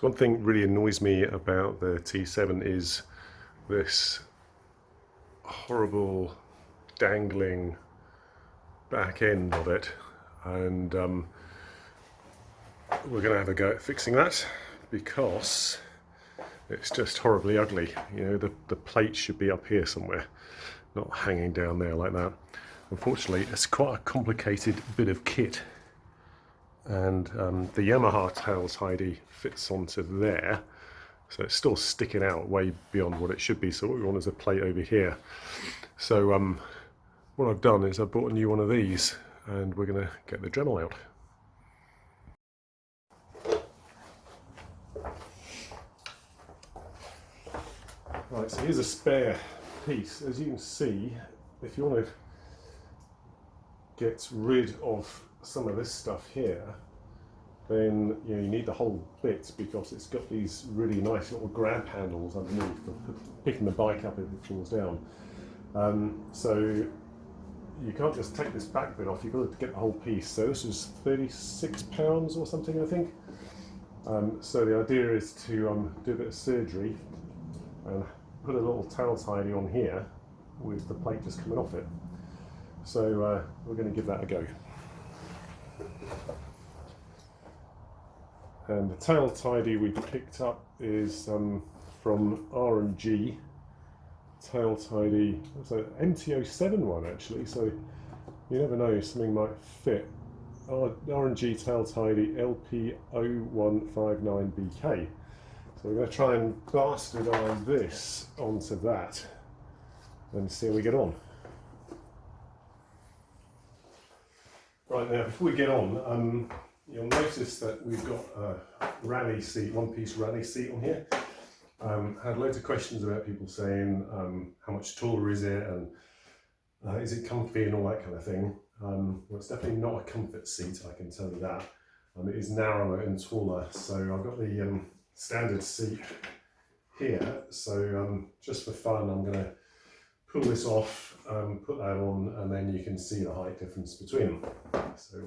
So one thing really annoys me about the T7 is this horrible dangling back end of it, and we're going to have a go at fixing that because it's just horribly ugly. You know, the plate should be up here somewhere, not hanging down there like that. Unfortunately, it's quite a complicated bit of kit, and the Yamaha tail tidy fits onto there, so it's still sticking out way beyond what it should be. So what we want is a plate over here. So what I've done is I bought a new one of these, and we're going to get the Dremel out. Right, so here's a spare piece. As you can see, if you want to get rid of some of this stuff here, then you need the whole bit, because it's got these really nice little grab handles underneath for picking the bike up if it falls down. So you can't just take this back bit off, you've got to get the whole piece. So this is £36 or something, I think. So the idea is to do a bit of surgery and put a little tail tidy on here with the plate just coming off it. So we're going to give that a go. And the tail tidy we picked up is from R&G tail tidy. It's an MT07 one actually, so you never know, something might fit. R&G tail tidy LP0159BK. So we're going to try and bastardize this onto that and see how we get on. Right, now before we get on, you'll notice that we've got a rally seat, one-piece rally seat on here. Had loads of questions about people saying how much taller is it, and is it comfy and all that kind of thing. Well, it's definitely not a comfort seat, I can tell you that. It is narrower and taller, so I've got the standard seat here. So just for fun, I'm going to pull this off, put that on, and then you can see the height difference between them. So,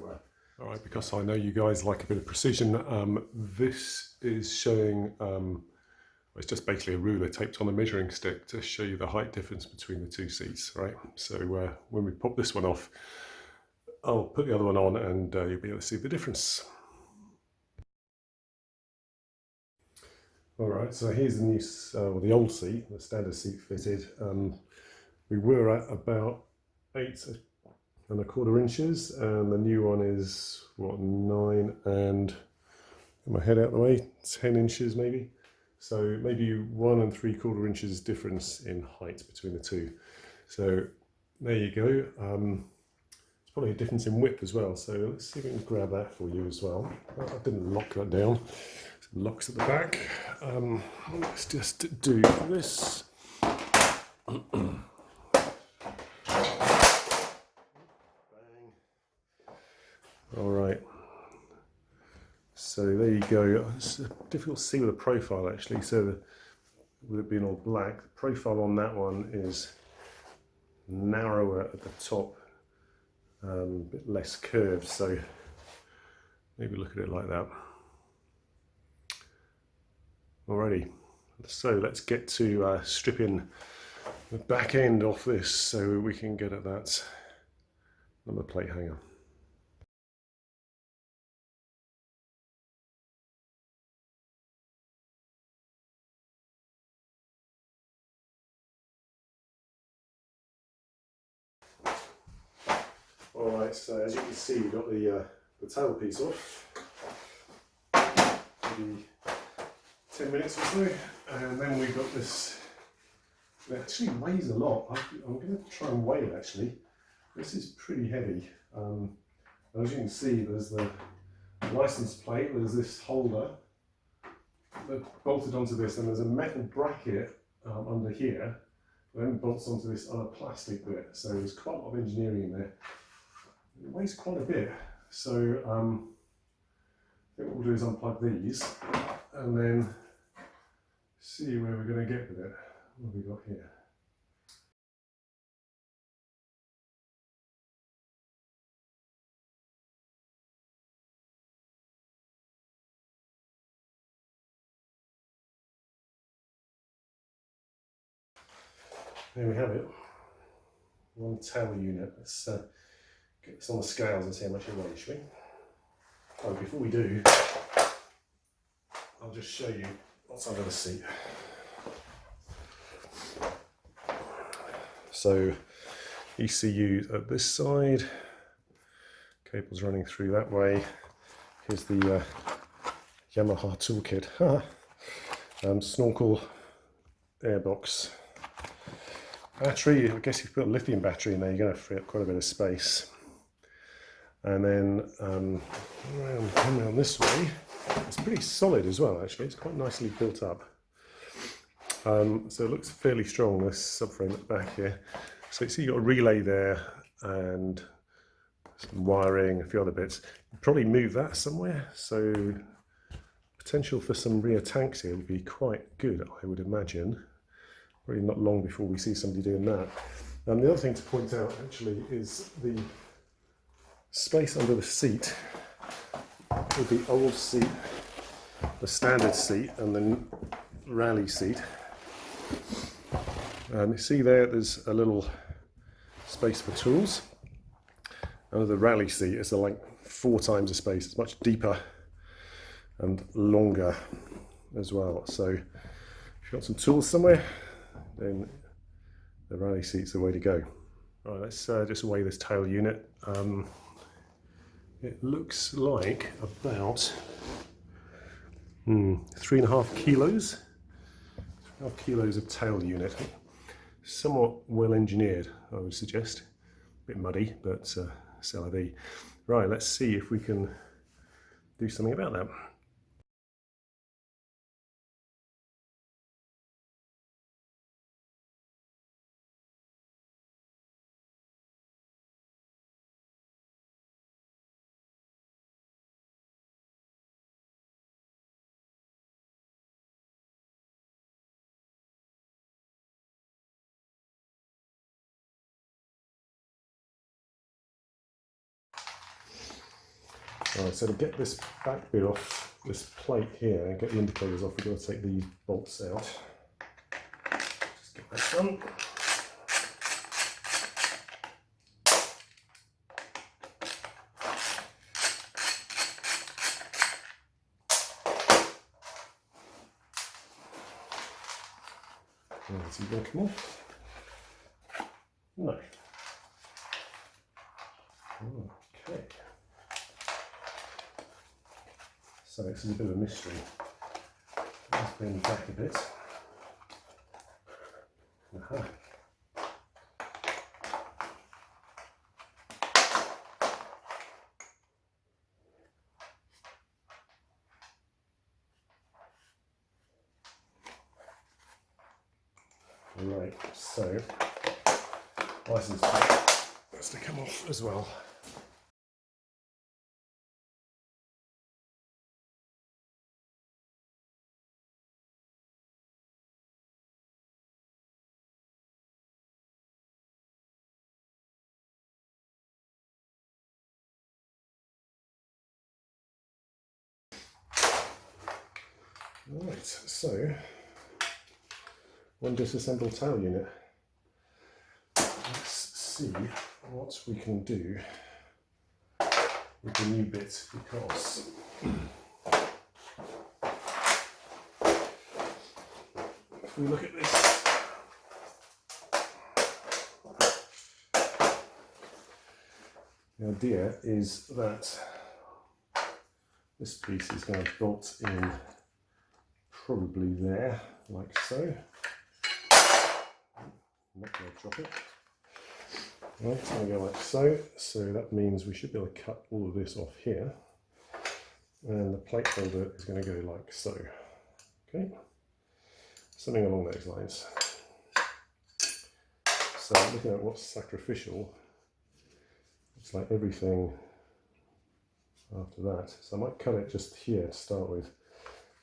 all right, because I know you guys like a bit of precision, this is showing, it's just basically a ruler taped on a measuring stick to show you the height difference between the two seats, right? So when we pop this one off, I'll put the other one on, and you'll be able to see the difference. All right, so here's the new, well, the old seat, the standard seat fitted. We were at about 8¼ inches, and the new one is what, 9 and, get my head out of the way, 10 inches maybe. So maybe 1¾ inches difference in height between the two. So there you go. It's probably a difference in width as well. So let's see if we can grab that for you as well. I didn't lock that down. Some locks at the back. Let's just do this. All right, so there you go. It's difficult to see with a profile actually, so with it being all black, the profile on that one is narrower at the top, a bit less curved, so maybe look at it like that. Alrighty, so let's get to stripping the back end off this so we can get at that number plate hanger. Alright, so as you can see, we've got the tail piece off, maybe 10 minutes or so, and then we've got this. It actually weighs a lot. I'm going to try and weigh it actually. This is pretty heavy. As you can see, there's the license plate, there's this holder that bolted onto this, and there's a metal bracket under here, then bolts onto this other plastic bit. So there's quite a lot of engineering in there. It weighs quite a bit. So I think what we'll do is unplug these and then see where we're going to get with it. What have we got here? there we have it. One tail unit. Let's get this on the scales and see how much it weighs, shall we? Oh, before we do, I'll just show you what's under the seat. So ECU at this side, cables running through that way. Here's the Yamaha toolkit. Snorkel airbox. Battery, I guess if you put a lithium battery in there, you're going to free up quite a bit of space. And then around this way, it's pretty solid as well, actually. It's quite nicely built up. So it looks fairly strong, this subframe at the back here. So you see you've got a relay there and some wiring, a few other bits. You'd probably move that somewhere, so potential for some rear tanks here would be quite good, I would imagine. Probably not long before we see somebody doing that. And the other thing to point out actually is the space under the seat with the old seat, the standard seat, and the rally seat. You see there's a little space for tools. Under the rally seat, it's like 4 times the space. It's much deeper and longer as well. So if you've got some tools somewhere, then the rally seat's the way to go. Right, let's just weigh this tail unit. It looks like about 3.5 kilos. 3.5 kilos of tail unit. Somewhat well engineered, I would suggest. A bit muddy, but c'est la vie. Right, let's see if we can do something about that. Right, so to get this back bit off this plate here and get the indicators off, we've got to take these bolts out. Just get that done. Is he going to come off? No. Okay. So this is a bit of a mystery. Let's bend back a bit. Aha. Right, so license plate has to come off as well. Right, so one disassembled tail unit. Let's see what we can do with the new bits, because if we look at this, the idea is that this piece is going to bolt in probably there, like so. I'm not going to drop it. Right, it's going to go like so. So that means we should be able to cut all of this off here. And the plate holder is going to go like so. Okay, something along those lines. So looking at what's sacrificial, it's like everything after that. So I might cut it just here to start with.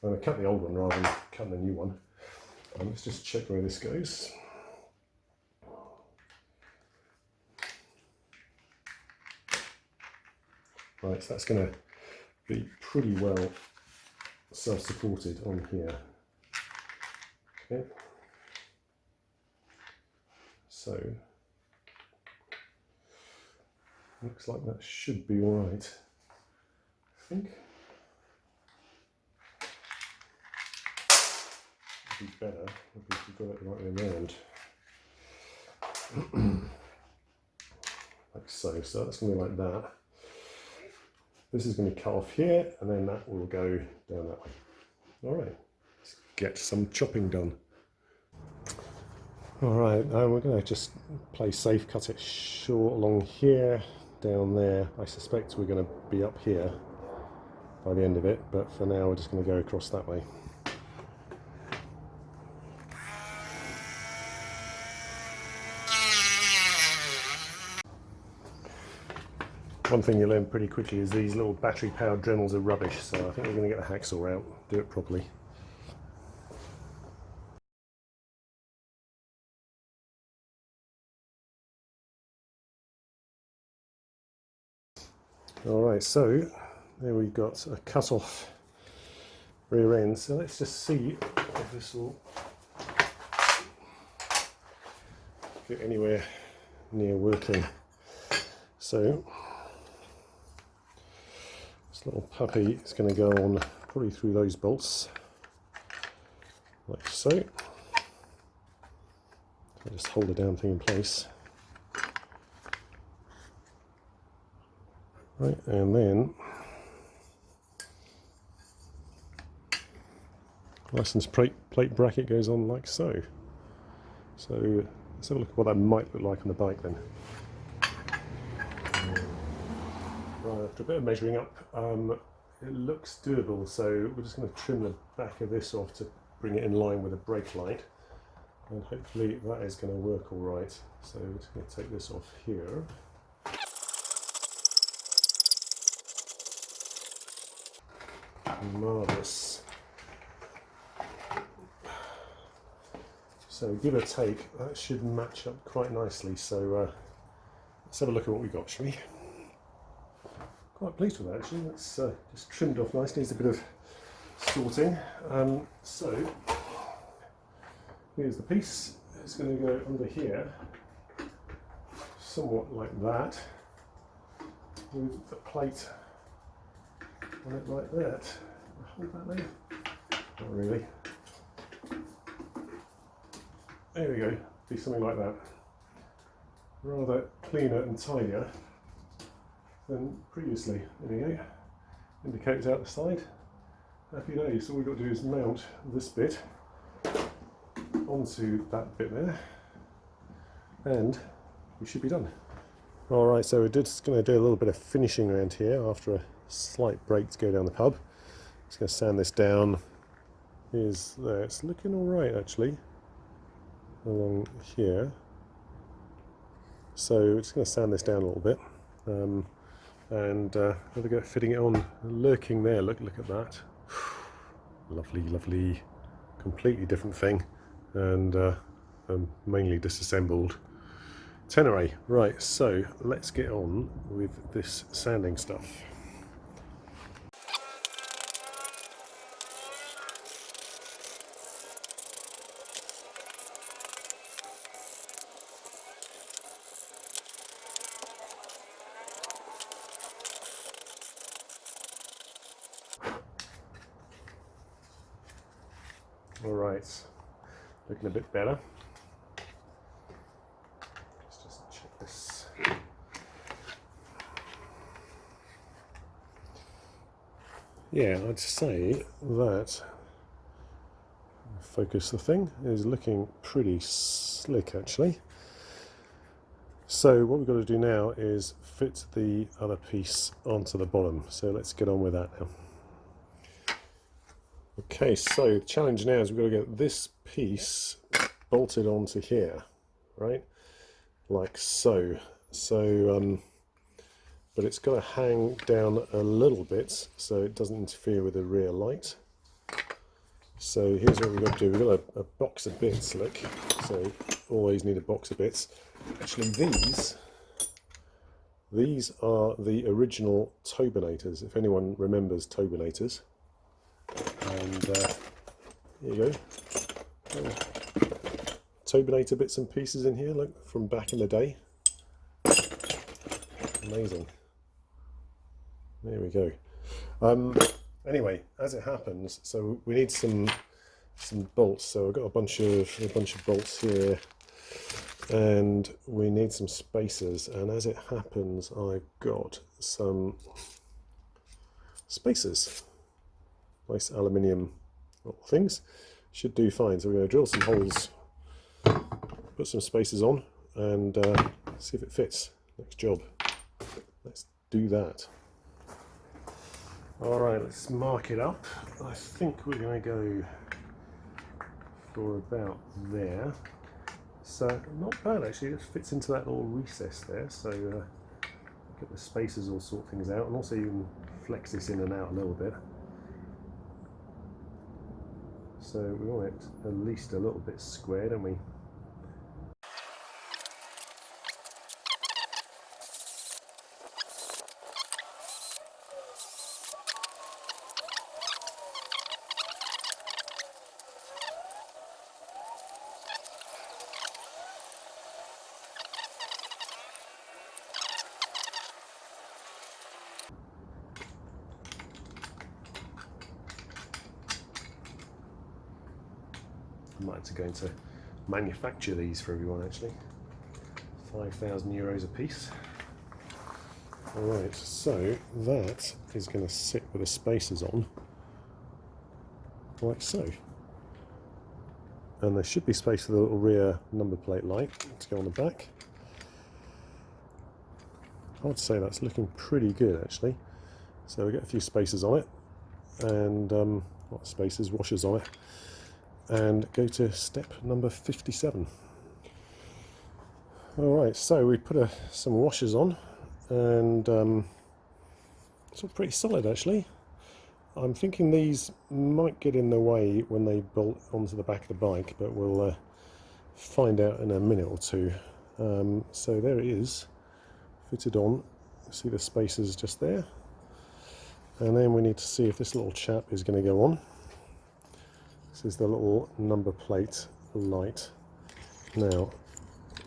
I'm going to cut the old one rather than cutting the new one. Let's just check where this goes. Right, so that's going to be pretty well self-supported on here. Okay. So looks like that should be all right, I think. Would be better if we got it the right way around. Like so. So that's going to be like that. This is going to cut off here, and then that will go down that way. All right, let's get some chopping done. All right, we're going to just play safe, cut it short along here, down there. I suspect we're going to be up here by the end of it, but for now we're just going to go across that way. One thing you learn pretty quickly is these little battery-powered Dremels are rubbish, so I think we're going to get the hacksaw out, do it properly. Alright, so there we've got a cut-off rear end, so let's just see if this will get anywhere near working. So this little puppy is going to go on probably through those bolts, like so. I'll just hold the damn thing in place. Right, and then license plate bracket goes on like so. So let's have a look at what that might look like on the bike then. Right, after a bit of measuring up, it looks doable, so we're just going to trim the back of this off to bring it in line with the brake light, and hopefully that is going to work all right. So we're just going to take this off here. Marvellous. So give or take, that should match up quite nicely. So let's have a look at what we got, shall we? Quite pleased with that actually. That's just trimmed off nice. Needs a bit of sorting. So here's the piece. It's going to go under here, somewhat like that, with the plate on it like that. Hold that there. Not really. There we go. Be something like that. Rather cleaner and tidier than previously. There we go. Indicators out the side. Happy days. All we've got to do is mount this bit onto that bit there, and we should be done. Alright, so we're just going to do a little bit of finishing around here after a slight break to go down the pub. Just going to sand this down. Here's there. It's looking alright actually along here. So we're just going to sand this down a little bit, and have a go at fitting it on. Lurking there, look at that. Lovely, lovely, completely different thing, and mainly disassembled Ténéré. Right, so let's get on with this sanding stuff. All right, looking a bit better. Let's just check this. Yeah, I'd say that focus the thing is looking pretty slick actually. So what we've got to do now is fit the other piece onto the bottom. So let's get on with that now. Okay, so the challenge now is we've got to get this piece bolted onto here, right? Like so. So, but it's got to hang down a little bit so it doesn't interfere with the rear light. So here's what we've got to do. We've got a box of bits, look. So always need a box of bits. Actually, these are the original turbinators, if anyone remembers turbinators. And here you go. turbinator bits and pieces in here, look, from back in the day. Amazing. There we go. Anyway, as it happens, so we need some bolts. So I've got a bunch of bolts here, and we need some spacers. And as it happens, I've got some spacers, nice aluminium little things. Should do fine. So we're going to drill some holes, put some spacers on, and see if it fits. Next job. Let's do that. All right, let's mark it up. I think we're going to go for about there. So not bad actually, it fits into that little recess there. So get the spacers all sort things out, and also you can flex this in and out a little bit. So we want it at least a little bit square, don't we? I might have to go into manufacture these for everyone actually. 5,000 euros a piece. Alright, so that is going to sit with the spacers on, like so. And there should be space for the little rear number plate light to go on the back. I would say that's looking pretty good actually. So we get a few spacers on it, and not spacers, washers on it. And go to step number 57. Alright, so we put some washers on, and it's all pretty solid actually. I'm thinking these might get in the way when they bolt onto the back of the bike, but we'll find out in a minute or two. So there it is, fitted on. See the spacers just there. And then we need to see if this little chap is going to go on. This is the little number plate light. Now,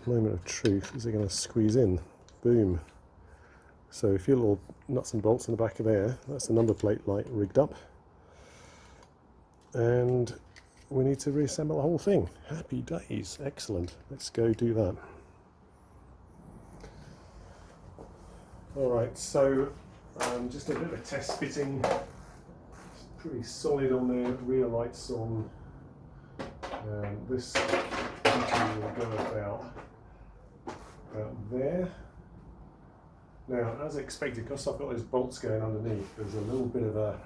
moment of truth, is it going to squeeze in? Boom. So a few little nuts and bolts in the back of there. That's the number plate light rigged up. And we need to reassemble the whole thing. Happy days. Excellent. Let's go do that. Alright, so just a bit of a test fitting. Pretty solid on the rear lights on this will go about there. Now, as expected, because I've got those bolts going underneath, there's a little bit of a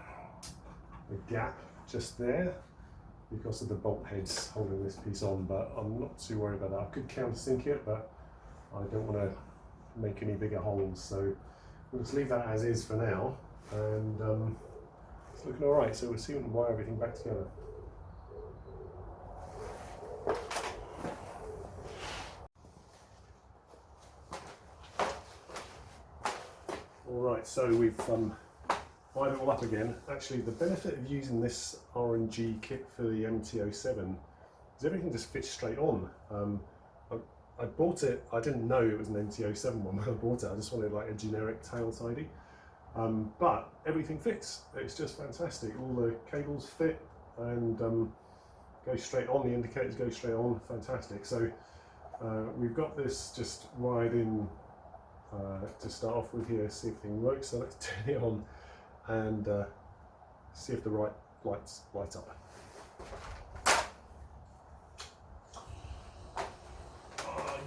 gap just there because of the bolt heads holding this piece on, but I'm not too worried about that. I could countersink it, but I don't want to make any bigger holes, so we'll just leave that as is for now, and it's looking alright, so we'll see and wire everything back together. Alright, so we've wired it all up again. Actually, the benefit of using this RNG kit for the MT-07 is everything just fits straight on. I bought it, I didn't know it was an MT-07 one when I bought it, I just wanted like a generic tail tidy. But everything fits, it's just fantastic. All the cables fit and go straight on, the indicators go straight on, fantastic. So we've got this just wired in to start off with here, see if everything works. So let's turn it on and see if the right lights light up.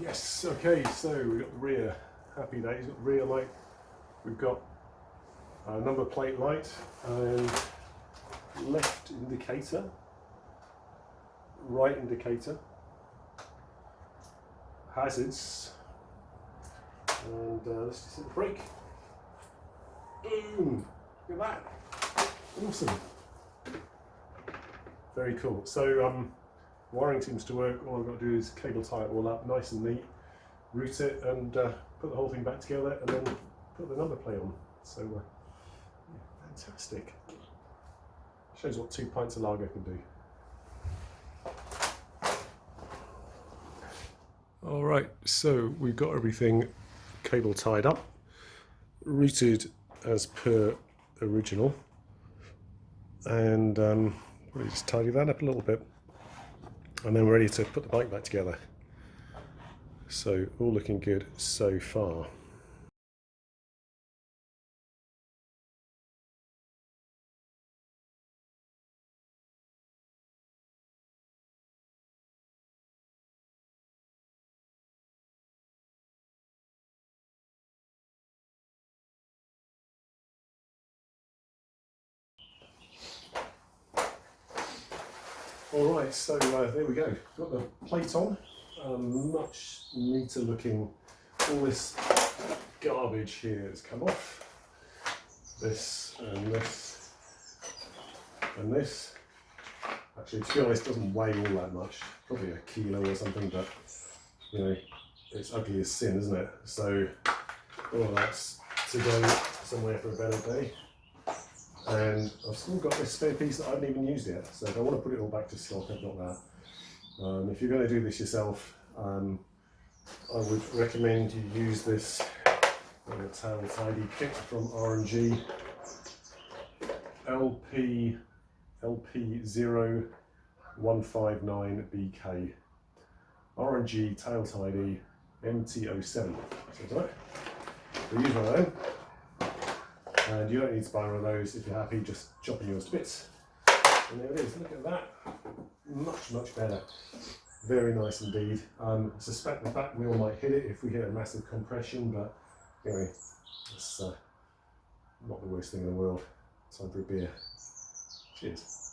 Yes, okay, so we've got the rear, happy days, we've got the rear light, we've got number plate light and left indicator, right indicator, hazards, and let's just hit the brake. Boom! Look at that! Awesome! Very cool. So wiring seems to work. All I've got to do is cable tie it all up nice and neat, route it, and put the whole thing back together, and then put the number plate on. So yeah, fantastic. Shows what 2 pints of lager can do. All right, so we've got everything cable tied up, routed as per original, and we'll just tidy that up a little bit, and then we're ready to put the bike back together. So all looking good so far. All right, so there we go. Got the plate on, much neater looking. All this garbage here has come off. This and this and this. Actually, to be honest, it doesn't weigh all that much. Probably a kilo or something, but you know, it's ugly as sin, isn't it? So all of that's to go somewhere for a better day. And I've still got this spare piece that I haven't even used yet, so if I want to put it all back to stock, I've got that. If you're going to do this yourself, I would recommend you use this tail tidy kit from R&G, LP0159BK, R&G tail tidy MT07. So right, so use one of them. And you don't need to buy one of those. If you're happy just chopping yours to bits. And there it is, look at that. Much better. Very nice indeed. I suspect the back wheel might hit it if we hit a massive compression, but anyway, it's not the worst thing in the world. Time for a beer. Cheers.